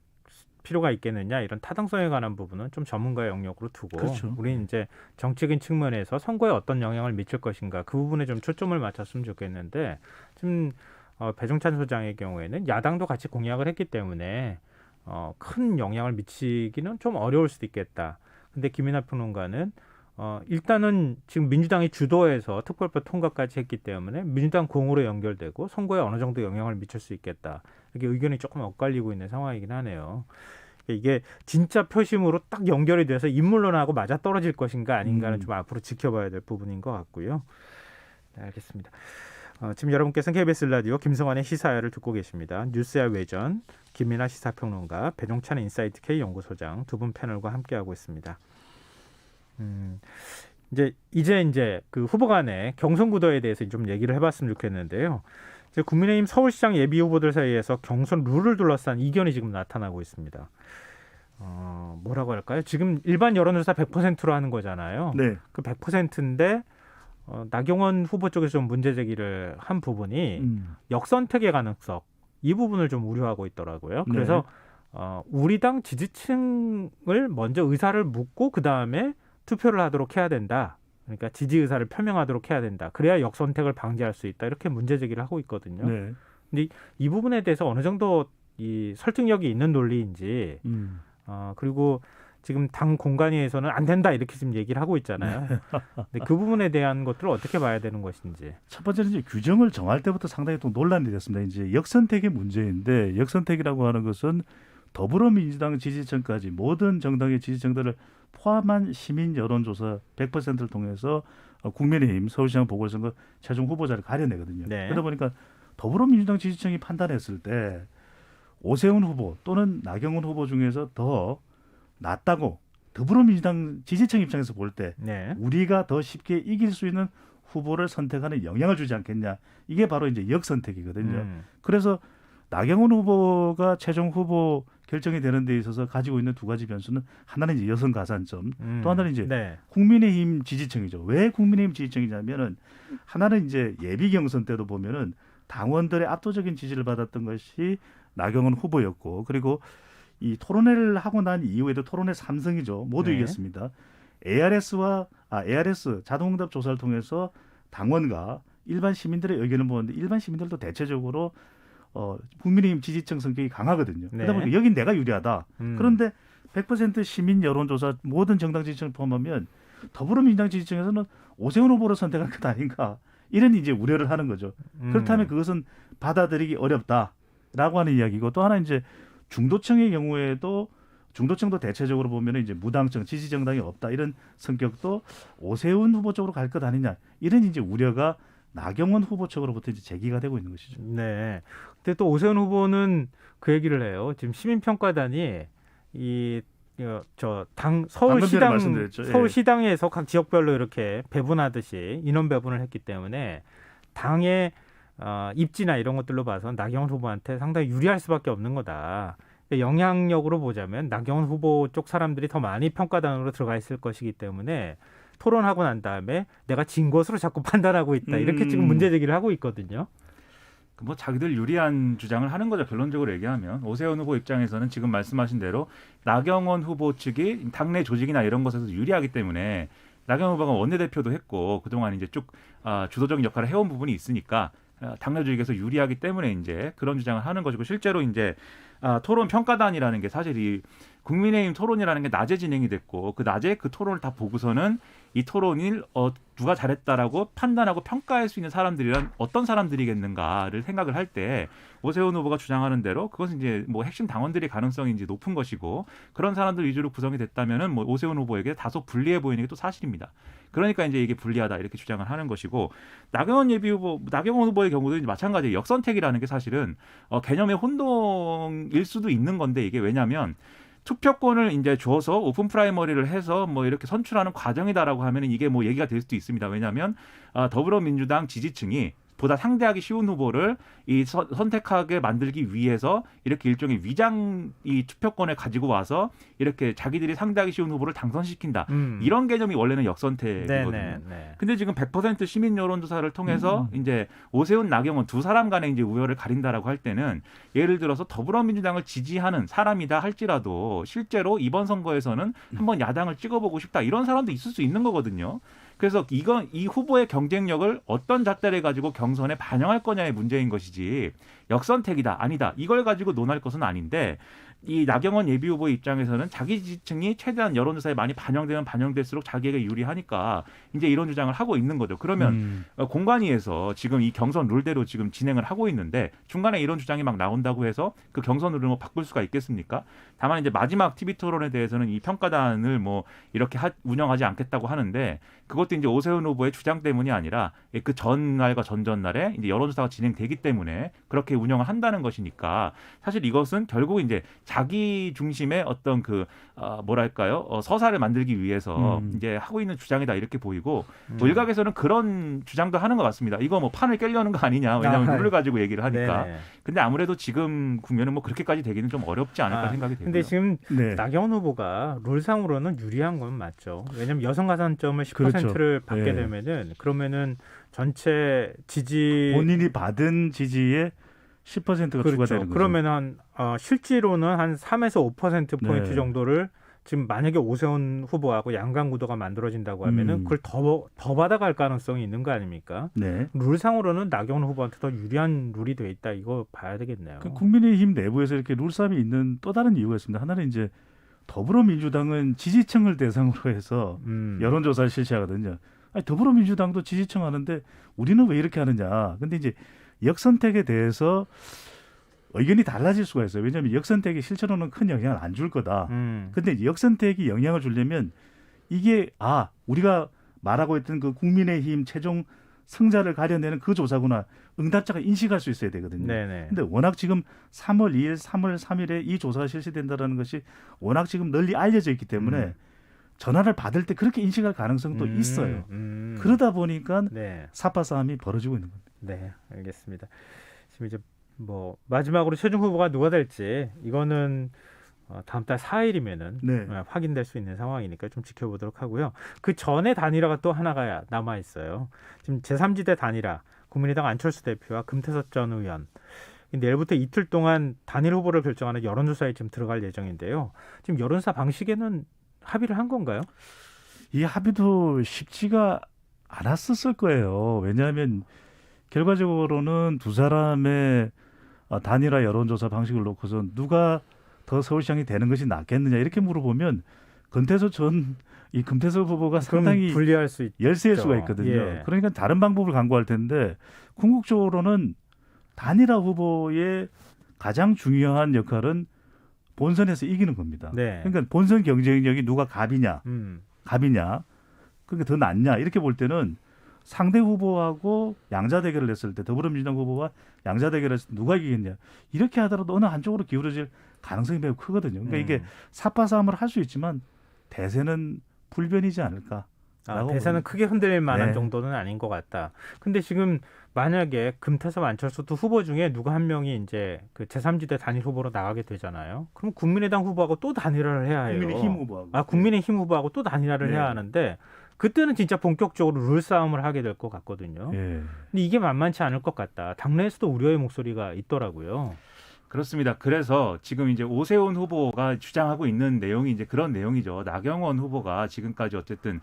필요가 있겠느냐 이런 타당성에 관한 부분은 좀 전문가의 영역으로 두고 그렇죠. 우리는 이제 정책인 측면에서 선거에 어떤 영향을 미칠 것인가 그 부분에 좀 초점을 맞췄으면 좋겠는데 지금 배종찬 소장의 경우에는 야당도 같이 공약을 했기 때문에 큰 영향을 미치기는 좀 어려울 수도 있겠다. 근데 김이나 평론가는 일단은 지금 민주당이 주도해서 특별법 통과까지 했기 때문에 민주당 공으로 연결되고 선거에 어느 정도 영향을 미칠 수 있겠다. 이렇게 의견이 조금 엇갈리고 있는 상황이긴 하네요. 이게 진짜 표심으로 딱 연결이 돼서 인물론하고 맞아 떨어질 것인가 아닌가는 좀 앞으로 지켜봐야 될 부분인 것 같고요. 네, 알겠습니다. 지금 여러분께서는 KBS 라디오 김성환의 시사야를 듣고 계십니다. 뉴스야 외전 김민아 시사평론가 배종찬 인사이트 K 연구소장 두 분 패널과 함께하고 있습니다. 이제 그 후보 간의 경선 구도에 대해서 좀 얘기를 해봤으면 좋겠는데요. 이제 국민의힘 서울시장 예비 후보들 사이에서 경선 룰을 둘러싼 이견이 지금 나타나고 있습니다. 뭐라고 할까요? 지금 일반 여론조사 100%로 하는 거잖아요. 네. 그 100%인데 나경원 후보 쪽에서 좀 문제 제기를 한 부분이 역선택의 가능성 이 부분을 좀 우려하고 있더라고요. 그래서 우리 당 지지층을 먼저 의사를 묻고 그 다음에 투표를 하도록 해야 된다. 그러니까 지지 의사를 표명하도록 해야 된다. 그래야 역선택을 방지할 수 있다. 이렇게 문제 제기를 하고 있거든요. 네. 근데 이 부분에 대해서 어느 정도 이 설득력이 있는 논리인지 그리고 지금 당 공간위에서는 안 된다 이렇게 지금 얘기를 하고 있잖아요. 근데 그 부분에 대한 것들을 어떻게 봐야 되는 것인지. 첫 번째는 이제 규정을 정할 때부터 상당히 또 논란이 됐습니다. 이제 역선택의 문제인데 역선택이라고 하는 것은 더불어민주당 지지층까지 모든 정당의 지지층들을 포함한 시민 여론조사 100%를 통해서 국민의힘 서울시장 보궐선거 최종 후보자를 가려내거든요. 네. 그러다 보니까 더불어민주당 지지층이 판단했을 때 오세훈 후보 또는 나경원 후보 중에서 더 낫다고 더불어민주당 지지층 입장에서 볼 때 네. 우리가 더 쉽게 이길 수 있는 후보를 선택하는 영향을 주지 않겠냐. 이게 바로 이제 역선택이거든요. 그래서 나경원 후보가 최종 후보 결정이 되는 데 있어서 가지고 있는 두 가지 변수는 하나는 이제 여성 가산점, 또 하나는 이제 네. 국민의힘 지지층이죠. 왜 국민의힘 지지층이냐면은 하나는 이제 예비 경선 때도 보면은 당원들의 압도적인 지지를 받았던 것이 나경원 후보였고, 그리고 이 토론회를 하고 난 이후에도 토론회 3승이죠. 모두 네. 이겼습니다. ARS 자동응답 조사를 통해서 당원과 일반 시민들의 의견을 보는데 일반 시민들도 대체적으로 국민의힘 지지층 성격이 강하거든요. 네. 그러다 보니까 여긴 내가 유리하다. 그런데 100% 시민 여론조사 모든 정당 지지층을 포함하면 더불어민주당 지지층에서는 오세훈 후보를 선택할 것 아닌가. 이런 이제 우려를 하는 거죠. 그렇다면 그것은 받아들이기 어렵다라고 하는 이야기고, 또 하나 이제 중도층의 경우에도 중도층도 대체적으로 보면 이제 무당층, 지지 정당이 없다 이런 성격도 오세훈 후보 쪽으로 갈 것 아니냐 이런 이제 우려가 나경원 후보 쪽으로부터 이제 제기가 되고 있는 것이죠. 네. 근데 또 오세훈 후보는 그 얘기를 해요. 지금 시민평가단이 당 서울시당 말씀드렸죠. 서울시당에서 각 지역별로 이렇게 배분하듯이 인원 배분을 했기 때문에 당의 입지나 이런 것들로 봐서 나경원 후보한테 상당히 유리할 수밖에 없는 거다. 영향력으로 보자면 나경원 후보 쪽 사람들이 더 많이 평가단으로 들어가 있을 것이기 때문에 토론하고 난 다음에 내가 진 것으로 자꾸 판단하고 있다. 이렇게 지금 문제 제기를 하고 있거든요. 뭐 자기들 유리한 주장을 하는 거죠. 결론적으로 얘기하면 오세훈 후보 입장에서는 지금 말씀하신 대로 나경원 후보 측이 당내 조직이나 이런 것에서 유리하기 때문에 나경원 후보가 원내대표도 했고 그동안 이제 쭉 주도적인 역할을 해온 부분이 있으니까 당내 조직에서 유리하기 때문에 이제 그런 주장을 하는 것이고, 실제로 이제 토론 평가단이라는 게 사실 이 국민의힘 토론이라는 게 낮에 진행이 됐고 그 낮에 그 토론을 다 보고서는 이 토론을 누가 잘했다라고 판단하고 평가할 수 있는 사람들이란 어떤 사람들이겠는가를 생각을 할 때 오세훈 후보가 주장하는 대로 그것은 이제 뭐 핵심 당원들의 가능성이 이제 높은 것이고 그런 사람들 위주로 구성이 됐다면은 뭐 오세훈 후보에게 다소 불리해 보이는 게 또 사실입니다. 그러니까 이제 이게 불리하다 이렇게 주장을 하는 것이고 나경원 후보의 경우도 이제 마찬가지예요. 역선택이라는 게 사실은 개념의 혼동일 수도 있는 건데 이게 왜냐하면 투표권을 이제 줘서 오픈 프라이머리를 해서 뭐 이렇게 선출하는 과정이다라고 하면은 이게 뭐 얘기가 될 수도 있습니다. 왜냐하면 더불어민주당 지지층이 보다 상대하기 쉬운 후보를 선택하게 만들기 위해서 이렇게 일종의 위장 이 투표권을 가지고 와서 이렇게 자기들이 상대하기 쉬운 후보를 당선시킨다. 이런 개념이 원래는 역선택이거든요. 네. 근데 지금 100% 시민 여론조사를 통해서 이제 오세훈, 나경원 두 사람 간의 이제 우열을 가린다라고 할 때는 예를 들어서 더불어민주당을 지지하는 사람이다 할지라도 실제로 이번 선거에서는 한번 야당을 찍어보고 싶다 이런 사람도 있을 수 있는 거거든요. 그래서 이 후보의 경쟁력을 어떤 잣대를 가지고 경선에 반영할 거냐의 문제인 것이지 역선택이다 아니다 이걸 가지고 논할 것은 아닌데 이 나경원 예비후보의 입장에서는 자기 지지층이 최대한 여론조사에 많이 반영되면 반영될수록 자기에게 유리하니까 이제 이런 주장을 하고 있는 거죠. 그러면 공관위에서 지금 이 경선 룰대로 지금 진행을 하고 있는데 중간에 이런 주장이 막 나온다고 해서 그 경선 룰을 뭐 바꿀 수가 있겠습니까? 다만 이제 마지막 TV 토론에 대해서는 이 평가단을 뭐 이렇게 운영하지 않겠다고 하는데 그것도 이제 오세훈 후보의 주장 때문이 아니라 그 전날과 전전날에 이제 여론조사가 진행되기 때문에 그렇게 운영을 한다는 것이니까 사실 이것은 결국 이제 자기 중심의 어떤 서사를 만들기 위해서 이제 하고 있는 주장이다 이렇게 보이고 뭐 일각에서는 그런 주장도 하는 것 같습니다. 이거 뭐 판을 깨려는 거 아니냐. 왜냐하면 룰을 가지고 얘기를 하니까. 네네. 근데 아무래도 지금 국면은 뭐 그렇게까지 되기는 좀 어렵지 않을까 생각이 되고요. 근데 지금 네. 나경원 후보가 룰상으로는 유리한 건 맞죠. 왜냐하면 여성 가산점을 10%를 그렇죠. 받게 네. 되면은 그러면은 전체 지지 본인이 받은 지지의 10%가 그렇죠. 추가되는 거죠. 그러면 실제로는 한 3에서 5% 포인트 네. 정도를 지금 만약에 오세훈 후보하고 양강 구도가 만들어진다고 하면은 그걸 더 받아갈 가능성이 있는 거 아닙니까? 네. 룰상으로는 나경원 후보한테 더 유리한 룰이 돼 있다. 이거 봐야 되겠네요. 그 국민의힘 내부에서 이렇게 룰싸움이 있는 또 다른 이유가 있습니다. 하나는 이제 더불어민주당은 지지층을 대상으로 해서 여론조사를 실시하거든요. 아니, 더불어민주당도 지지층 하는데 우리는 왜 이렇게 하느냐. 근데 이제 역선택에 대해서 의견이 달라질 수가 있어요. 왜냐하면 역선택이 실제로는 큰 영향을 안 줄 거다. 근데 역선택이 영향을 주려면 이게 우리가 말하고 있던 그 국민의힘 최종 승자를 가려내는 그 조사구나 응답자가 인식할 수 있어야 되거든요. 네네. 근데 워낙 지금 3월 2일, 3월 3일에 이 조사가 실시된다는 것이 워낙 지금 널리 알려져 있기 때문에 전화를 받을 때 그렇게 인식할 가능성도 있어요. 그러다 보니까 네. 사파 싸움이 벌어지고 있는 겁니다. 네, 알겠습니다. 지금 이제 뭐 마지막으로 최종 후보가 누가 될지 이거는 다음 달 4일이면은 네. 확인될 수 있는 상황이니까 좀 지켜보도록 하고요. 그 전에 단일화가 또 하나가 남아 있어요. 지금 제3지대 단일화 국민의당 안철수 대표와 금태섭 전 의원. 내일부터 이틀 동안 단일 후보를 결정하는 여론조사에 지금 들어갈 예정인데요. 지금 여론조사 방식에는 합의를 한 건가요? 이 합의도 쉽지가 않았었을 거예요. 왜냐하면 결과적으로는 두 사람의 단일화 여론조사 방식을 놓고서 누가 더 서울시장이 되는 것이 낫겠느냐 이렇게 물어보면 금태섭 후보가 상당히 불리할 수 있죠. 열세일 수가 있거든요. 예. 그러니까 다른 방법을 강구할 텐데 궁극적으로는 단일화 후보의 가장 중요한 역할은 본선에서 이기는 겁니다. 네. 그러니까 본선 경쟁력이 누가 갑이냐 그게 더 낫냐 이렇게 볼 때는 상대 후보하고 양자 대결을 했을 때 더불어민주당 후보와 양자 대결을 했을 때 누가 이기겠냐 이렇게 하더라도 어느 한쪽으로 기울어질 가능성이 매우 크거든요. 그러니까 이게 삽파 싸움을 할 수 있지만 대세는 불변이지 않을까. 대세는 크게 흔들릴 만한 네. 정도는 아닌 것 같다. 근데 지금 만약에 금태섭 안철수 두 후보 중에 누가 한 명이 이제 그 제3지대 단일 후보로 나가게 되잖아요. 그럼 국민의당 후보하고 또 단일화를 해야 해요. 국민의힘 후보하고. 국민의힘 후보하고 또 단일화를 네. 해야 하는데 그때는 진짜 본격적으로 룰 싸움을 하게 될 것 같거든요. 예. 근데 이게 만만치 않을 것 같다. 당내에서도 우려의 목소리가 있더라고요. 그렇습니다. 그래서 지금 이제 오세훈 후보가 주장하고 있는 내용이 이제 그런 내용이죠. 나경원 후보가 지금까지 어쨌든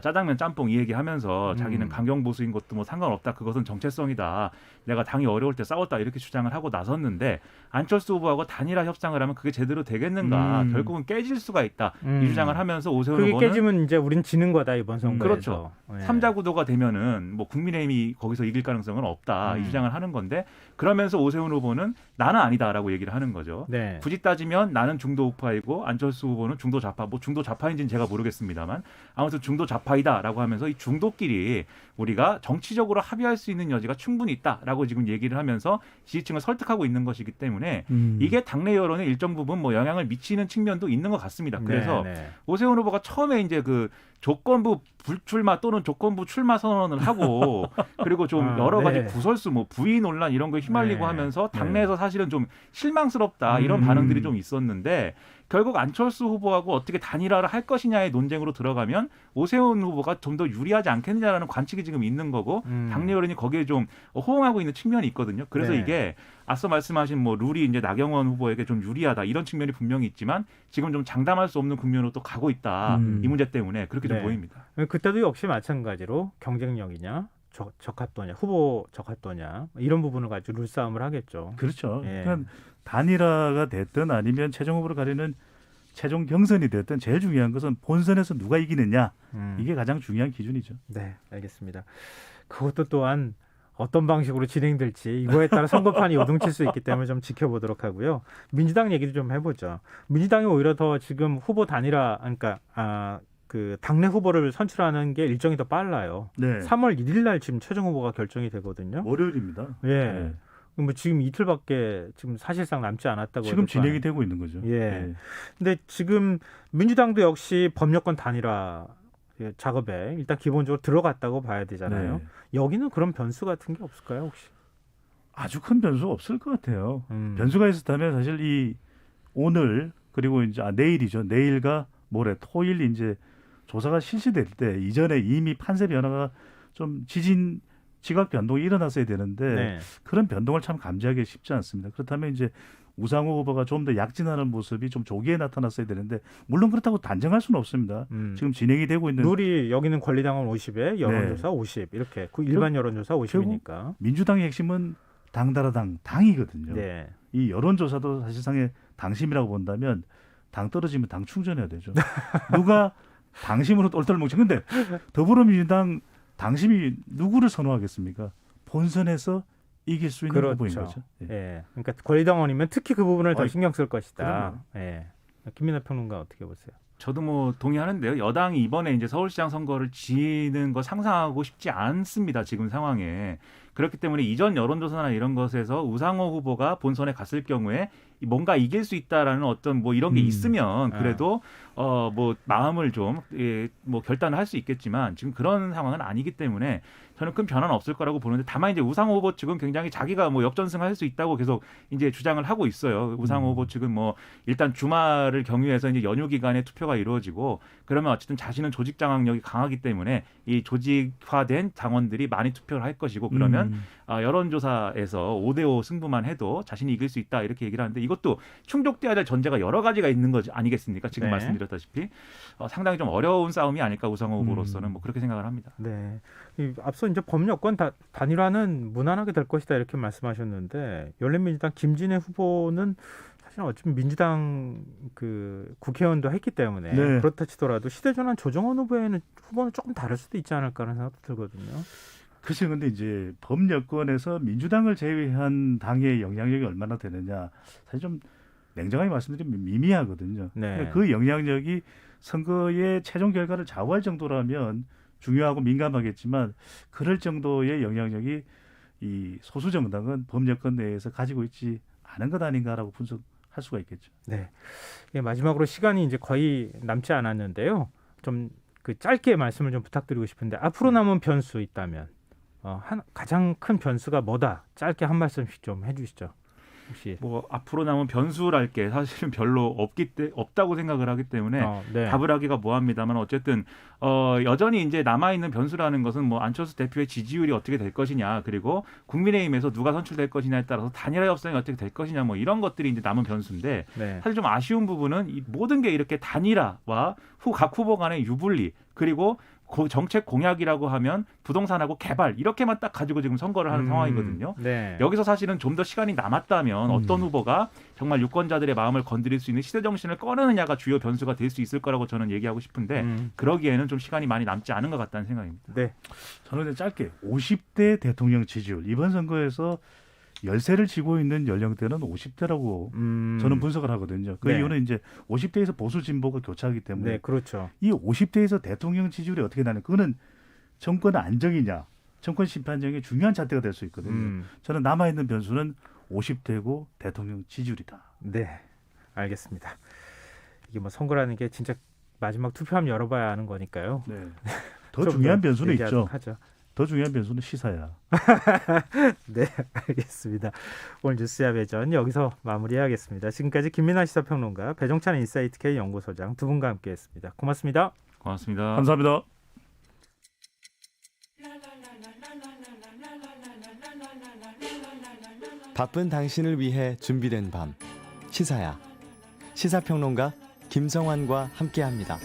짜장면 짬뽕 이 얘기하면서 자기는 강경보수인 것도 뭐 상관없다. 그것은 정체성이다. 내가 당이 어려울 때 싸웠다. 이렇게 주장을 하고 나섰는데 안철수 후보하고 단일화 협상을 하면 그게 제대로 되겠는가. 결국은 깨질 수가 있다. 이 주장을 하면서 오세훈 그게 후보는 깨지면 이제 우린 지는 거다 이번 선거에서. 그렇죠. 네. 3자 구도가 되면은 뭐 국민의힘이 거기서 이길 가능성은 없다. 이 주장을 하는 건데 그러면서 오세훈 후보는 나는 아니다라고 얘기를 하는 거죠. 네. 굳이 따지면 나는 중도 우파이고 안철수 후보는 중도 좌파. 뭐 중도 좌파인지는 제가 모르겠습니다만 아무튼 중도 좌파이다라고 하면서 이 중도끼리 우리가 정치적으로 합의할 수 있는 여지가 충분히 있다라고 지금 얘기를 하면서 지지층을 설득하고 있는 것이기 때문에 이게 당내 여론에 일정 부분 뭐 영향을 미치는 측면도 있는 것 같습니다. 그래서 네. 오세훈 후보가 처음에 이제 그 조건부 불출마 또는 조건부 출마 선언을 하고 그리고 좀 여러 가지 네. 구설수 뭐 부의 논란 이런 거에 휘말리고 네. 하면서 당내에서 사실은 좀 실망스럽다 이런 반응들이 좀 있었는데 결국 안철수 후보하고 어떻게 단일화를 할 것이냐의 논쟁으로 들어가면 오세훈 후보가 좀 더 유리하지 않겠느냐라는 관측이 지금 있는 거고 당내 여론이 거기에 좀 호응하고 있는 측면이 있거든요. 그래서 네. 이게 앞서 말씀하신 뭐 룰이 이제 나경원 후보에게 좀 유리하다 이런 측면이 분명히 있지만 지금 좀 장담할 수 없는 국면으로 또 가고 있다. 이 문제 때문에 그렇게 좀 네. 보입니다. 그때도 역시 마찬가지로 경쟁력이냐 적합도냐 후보 적합도냐 이런 부분을 가지고 룰싸움을 하겠죠. 그렇죠. 예. 그러니까 단일화가 됐든 아니면 최종 후보를 가리는 최종 경선이 됐든 제일 중요한 것은 본선에서 누가 이기느냐 이게 가장 중요한 기준이죠. 네, 알겠습니다. 그것도 또한 어떤 방식으로 진행될지 이거에 따라 선거판이 요동칠 수 있기 때문에 좀 지켜보도록 하고요. 민주당 얘기도 좀 해보죠. 민주당이 오히려 더 지금 후보 단일화, 그러니까 그 당내 후보를 선출하는 게 일정이 더 빨라요. 네. 3월 1일 날 지금 최종 후보가 결정이 되거든요. 월요일입니다. 예. 네. 뭐 지금 이틀밖에 지금 사실상 남지 않았다고 지금 해도 진행이 되고 있는 거죠. 예. 근데 지금 민주당도 역시 법여권 단일화 작업에 일단 기본적으로 들어갔다고 봐야 되잖아요. 네. 여기는 그런 변수 같은 게 없을까요, 혹시? 아주 큰 변수가 없을 것 같아요. 음. 변수가 있었다면 사실 이 오늘 그리고 이제 내일이죠. 내일과 모레 토일 이제 조사가 실시될 때 이전에 이미 판세 변화가 좀 지각 변동이 일어났어야 되는데 네. 그런 변동을 참 감지하기 쉽지 않습니다. 그렇다면 이제 우상호 후보가 좀 더 약진하는 모습이 좀 조기에 나타났어야 되는데 물론 그렇다고 단정할 수는 없습니다. 지금 진행이 되고 있는 룰이 여기는 권리당원 50에 여론조사 50 이렇게 일반 여론조사 50이니까. 민주당의 핵심은 당다라당 당이거든요. 네. 이 여론조사도 사실상의 당심이라고 본다면 당 떨어지면 당 충전해야 되죠. 누가 당심으로 똘똘 뭉쳐. 근데 더불어민주당 당심이 누구를 선호하겠습니까? 본선에서 이길 수 있는 후보인 거죠. 예. 예. 그러니까 권리당원이면 특히 그 부분을 더 신경 쓸 것이다. 그럼요. 예. 김민하 평론가 어떻게 보세요? 저도 뭐 동의하는데요. 여당이 이번에 이제 서울시장 선거를 지는 거 상상하고 싶지 않습니다. 지금 상황에. 그렇기 때문에 이전 여론조사나 이런 것에서 우상호 후보가 본선에 갔을 경우에 뭔가 이길 수 있다라는 어떤 뭐 이런 게 있으면 그래도 뭐 마음을 좀 뭐 결단을 할 수 있겠지만 지금 그런 상황은 아니기 때문에 저는 큰 변화는 없을 거라고 보는데 다만 이제 우상호 후보 측은 굉장히 자기가 뭐 역전승할 수 있다고 계속 이제 주장을 하고 있어요. 우상호 후보 측은 뭐 일단 주말을 경유해서 이제 연휴 기간에 투표가 이루어지고 그러면 어쨌든 자신은 조직 장악력이 강하기 때문에 이 조직화된 당원들이 많이 투표를 할 것이고 그러면 여론조사에서 5대5 승부만 해도 자신이 이길 수 있다 이렇게 얘기를 하는데 이것도 충족돼야 될 전제가 여러 가지가 있는 거지 아니겠습니까? 지금 네. 말씀드렸다시피 상당히 좀 어려운 싸움이 아닐까 우상호 후보로서는 뭐 그렇게 생각을 합니다. 네. 앞서 이제 법여권 단일화는 무난하게 될 것이다 이렇게 말씀하셨는데 열린민주당 김진애 후보는 사실 어차피 민주당 그 국회의원도 했기 때문에 네. 그렇다 치더라도 시대전환 조정원 후보는 조금 다를 수도 있지 않을까 하는 생각도 들거든요. 글쎄 근데 이제 법여권에서 민주당을 제외한 당의 영향력이 얼마나 되느냐 사실 좀 냉정하게 말씀드리면 미미하거든요. 네. 그 영향력이 선거의 최종 결과를 좌우할 정도라면 중요하고 민감하겠지만 그럴 정도의 영향력이 이 소수 정당은 법여권 내에서 가지고 있지 않은 것 아닌가라고 분석할 수가 있겠죠. 네. 마지막으로 시간이 이제 거의 남지 않았는데요. 좀 그 짧게 말씀을 좀 부탁드리고 싶은데 앞으로 남은 변수 있다면 가장 큰 변수가 뭐다? 짧게 한 말씀씩 좀 해주시죠. 혹시 뭐 앞으로 남은 변수랄 게 사실은 별로 없다고 생각을 하기 때문에 네. 답을 하기가 뭐합니다만 어쨌든 여전히 이제 남아 있는 변수라는 것은 뭐 안철수 대표의 지지율이 어떻게 될 것이냐 그리고 국민의힘에서 누가 선출될 것이냐에 따라서 단일화 협상이 어떻게 될 것이냐 뭐 이런 것들이 이제 남은 변수인데 네. 사실 좀 아쉬운 부분은 이 모든 게 이렇게 단일화와 각 후보 간의 유불리 그리고 정책 공약이라고 하면 부동산하고 개발 이렇게만 딱 가지고 지금 선거를 하는 상황이거든요. 네. 여기서 사실은 좀 더 시간이 남았다면 어떤 후보가 정말 유권자들의 마음을 건드릴 수 있는 시대 정신을 꺼내느냐가 주요 변수가 될 수 있을 거라고 저는 얘기하고 싶은데 그러기에는 좀 시간이 많이 남지 않은 것 같다는 생각입니다. 네. 저는 근데 짧게 50대 대통령 지지율 이번 선거에서 열세를 지고 있는 연령대는 50대라고 저는 분석을 하거든요. 그 네. 이유는 이제 50대에서 보수 진보가 교차하기 때문에 네, 그렇죠. 이 50대에서 대통령 지지율이 어떻게 나는 그거는 정권 안정이냐 정권 심판정의 중요한 잣대가 될 수 있거든요. 저는 남아있는 변수는 50대고 대통령 지지율이다. 네, 알겠습니다. 이게 뭐 선거라는 게 진짜 마지막 투표하면 열어봐야 하는 거니까요. 네. 더 좀 중요한 더 변수는 얘기하도록 있죠. 하죠. 더 중요한 변수는 시사야. 네, 알겠습니다. 오늘 뉴스야 배전 여기서 마무리해야겠습니다. 지금까지 김민하 시사평론가, 배종찬 인사이트 K 연구소장 두 분과 함께했습니다. 고맙습니다. 고맙습니다. 감사합니다. 바쁜 당신을 위해 준비된 밤 시사야. 시사평론가 김성환과 함께합니다.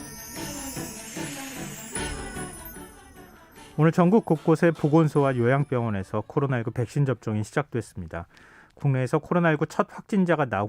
오늘 전국 곳곳의 보건소와 요양병원에서 코로나19 백신 접종이 시작됐습니다. 국내에서 코로나19 첫 확진자가 나오고